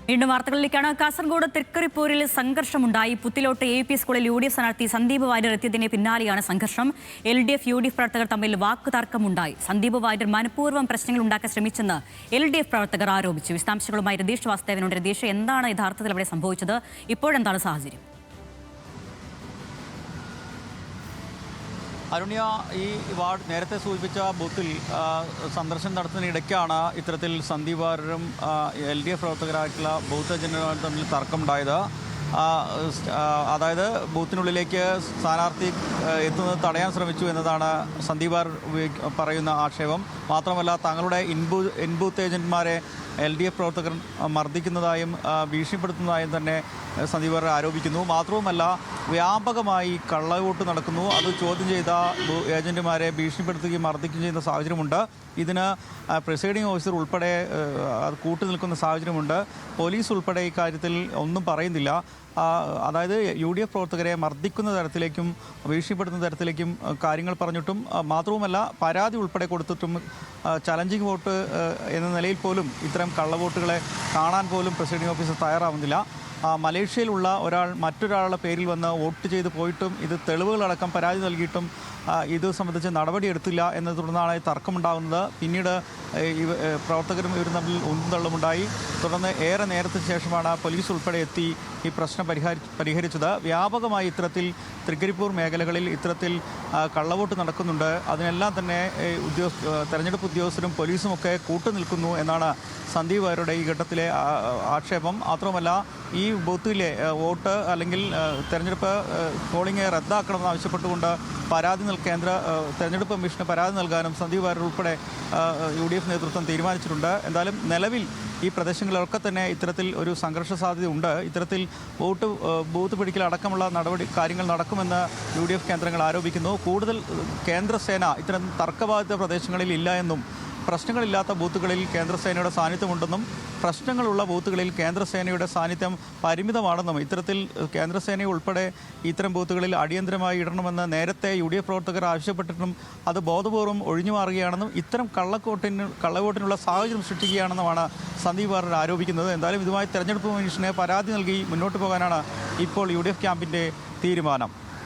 വീണ്ടും വാർത്തകളിലേക്കാണ്. കാസർഗോഡ് തൃക്കരിപ്പൂരിൽ സംഘർഷമുണ്ടായി. പുത്തിലോട്ട് AP സ്കൂളിൽ UDF സ്ഥാനാർത്ഥി സന്ദീപ് വാര്യർ എത്തിയതിന് പിന്നാലെയാണ് സംഘർഷം. LDF UDF പ്രവർത്തകർ തമ്മിൽ വാക്കുതർക്കമുണ്ടായി. സന്ദീപ് വാര്യർ മനഃപൂർവ്വം പ്രശ്നങ്ങൾ ഉണ്ടാക്കാൻ ശ്രമിച്ചെന്ന് LDF പ്രവർത്തകർ ആരോപിച്ചു. വിശദാംശങ്ങളുമായി രതീഷ് വാസുദേവനുണ്ട്. രതീഷ്, എന്താണ് യഥാർത്ഥത്തിൽ അവിടെ സംഭവിച്ചത്? ഇപ്പോഴെന്താണ് സാഹചര്യം? അരുണ്യ, ഈ വാർഡ് നേരത്തെ സൂചിപ്പിച്ച ബൂത്തിൽ സന്ദർശനം നടത്തുന്നതിനിടയ്ക്കാണ് ഇത്തരത്തിൽ സന്ദീപ് വാര്യരും LDF പ്രവർത്തകരായിട്ടുള്ള ബൂത്ത് ഏജന്റുമാരും തമ്മിൽ തർക്കമുണ്ടായത്. അതായത് ബൂത്തിനുള്ളിലേക്ക് സ്ഥാനാർത്ഥി എത്തുന്നത് തടയാൻ ശ്രമിച്ചു എന്നതാണ് സന്ദീപ് വാര്യർ പറയുന്ന ആക്ഷേപം. മാത്രമല്ല, തങ്ങളുടെ ഇൻബൂത്ത് ഏജന്റുമാരെ LDF പ്രവർത്തകർ മർദ്ദിക്കുന്നതായും ഭീഷണിപ്പെടുത്തുന്നതായും തന്നെ സന്ദീപ് വാര്യർ ആരോപിക്കുന്നു. മാത്രവുമല്ല, വ്യാപകമായി കള്ളവോട്ട് നടക്കുന്നു. അത് ചോദ്യം ചെയ്ത ഏജന്റുമാരെ ഭീഷണിപ്പെടുത്തുകയും മർദ്ദിക്കുകയും ചെയ്യുന്ന സാഹചര്യമുണ്ട്. ഇതിന് പ്രിസൈഡിംഗ് ഓഫീസർ ഉൾപ്പെടെ കൂട്ടുനിൽക്കുന്ന സാഹചര്യമുണ്ട്. പോലീസ് ഉൾപ്പെടെ ഇക്കാര്യത്തിൽ ഒന്നും പറയുന്നില്ല. അതായത് UDF പ്രവർത്തകരെ മർദ്ദിക്കുന്ന തരത്തിലേക്കും ഭീഷണിപ്പെടുത്തുന്ന തരത്തിലേക്കും കാര്യങ്ങൾ പറഞ്ഞിട്ടും, മാത്രവുമല്ല പരാതി ഉൾപ്പെടെ കൊടുത്തിട്ടും ചലഞ്ചിങ് വോട്ട് എന്ന നിലയിൽ പോലും ഇത്തരം കള്ളവോട്ടുകളെ കാണാൻ പോലും പ്രിസൈഡിംഗ് ഓഫീസർ തയ്യാറാവുന്നില്ല. മലേഷ്യയിലുള്ള ഒരാൾ മറ്റൊരാളുടെ പേരിൽ വന്ന് വോട്ട് ചെയ്ത് പോയിട്ടും ഇത് തെളിവുകളടക്കം പരാതി നൽകിയിട്ടും ഇത് സംബന്ധിച്ച് നടപടിയെടുത്തില്ല എന്നത് തുടർന്നാണ് തർക്കമുണ്ടാകുന്നത്. പിന്നീട് പ്രവർത്തകരും ഇവരും തമ്മിൽ ഉന്തും തള്ളുമുണ്ടായി. തുടർന്ന് ഏറെ നേരത്തിന് ശേഷമാണ് പോലീസ് ഉൾപ്പെടെ എത്തി ഈ പ്രശ്നം പരിഹരിച്ചത്. വ്യാപകമായി ഇത്തരത്തിൽ തൃക്കരിപ്പൂർ മേഖലകളിൽ ഇത്തരത്തിൽ കള്ളവോട്ട് നടക്കുന്നുണ്ട്. അതിനെല്ലാം തന്നെ തെരഞ്ഞെടുപ്പ് ഉദ്യോഗസ്ഥരും പോലീസുമൊക്കെ കൂട്ടുനിൽക്കുന്നു എന്നാണ് സന്ദീപ് വാര്യരുടെ ഈ ഘട്ടത്തിലെ ആക്ഷേപം. മാത്രമല്ല, ഈ ബൂത്തിലെ വോട്ട് അല്ലെങ്കിൽ തെരഞ്ഞെടുപ്പ് പോളിംഗ് റദ്ദാക്കണമെന്ന് ആവശ്യപ്പെട്ടുകൊണ്ട് കേന്ദ്ര തെരഞ്ഞെടുപ്പ് കമ്മീഷന് പരാതി നൽകാനും സന്ദീപ് വാര്യർ ഉൾപ്പെടെ UDF നേതൃത്വം തീരുമാനിച്ചിട്ടുണ്ട്. എന്തായാലും നിലവിൽ ഈ പ്രദേശങ്ങളിലൊക്കെ തന്നെ ഇത്തരത്തിൽ ഒരു സംഘർഷ സാധ്യത ഉണ്ട്. ഇത്തരത്തിൽ ബൂത്ത് പിടിക്കൽ അടക്കമുള്ള കാര്യങ്ങൾ നടക്കുമെന്ന് UDF കേന്ദ്രങ്ങൾ ആരോപിക്കുന്നു. കൂടുതൽ കേന്ദ്രസേന ഇത്തരം തർക്കബാധിത പ്രദേശങ്ങളിൽ ഇല്ല എന്നും പ്രശ്നങ്ങളില്ലാത്ത ബൂത്തുകളിൽ കേന്ദ്രസേനയുടെ സാന്നിധ്യമുണ്ടെന്നും പ്രശ്നങ്ങളുള്ള ബൂത്തുകളിൽ കേന്ദ്രസേനയുടെ സാന്നിധ്യം പരിമിതമാണെന്നും ഇത്തരത്തിൽ കേന്ദ്രസേന ഉൾപ്പെടെ ഇത്തരം ബൂത്തുകളിൽ അടിയന്തരമായി ഇടണമെന്ന് നേരത്തെ UDF പ്രവർത്തകർ ആവശ്യപ്പെട്ടിട്ടും അത് ബോധപൂർവ്വം ഒഴിഞ്ഞു മാറുകയാണെന്നും ഇത്തരം കള്ളവോട്ടിനുള്ള സാഹചര്യം സൃഷ്ടിക്കുകയാണെന്നുമാണ് സന്ദീപ് വാര്യർ ആരോപിക്കുന്നത്. എന്തായാലും ഇതുമായി തെരഞ്ഞെടുപ്പ് കമ്മീഷനെ പരാതി നൽകി മുന്നോട്ട് പോകാനാണ് ഇപ്പോൾ UDF ക്യാമ്പിൻ്റെ തീരുമാനം.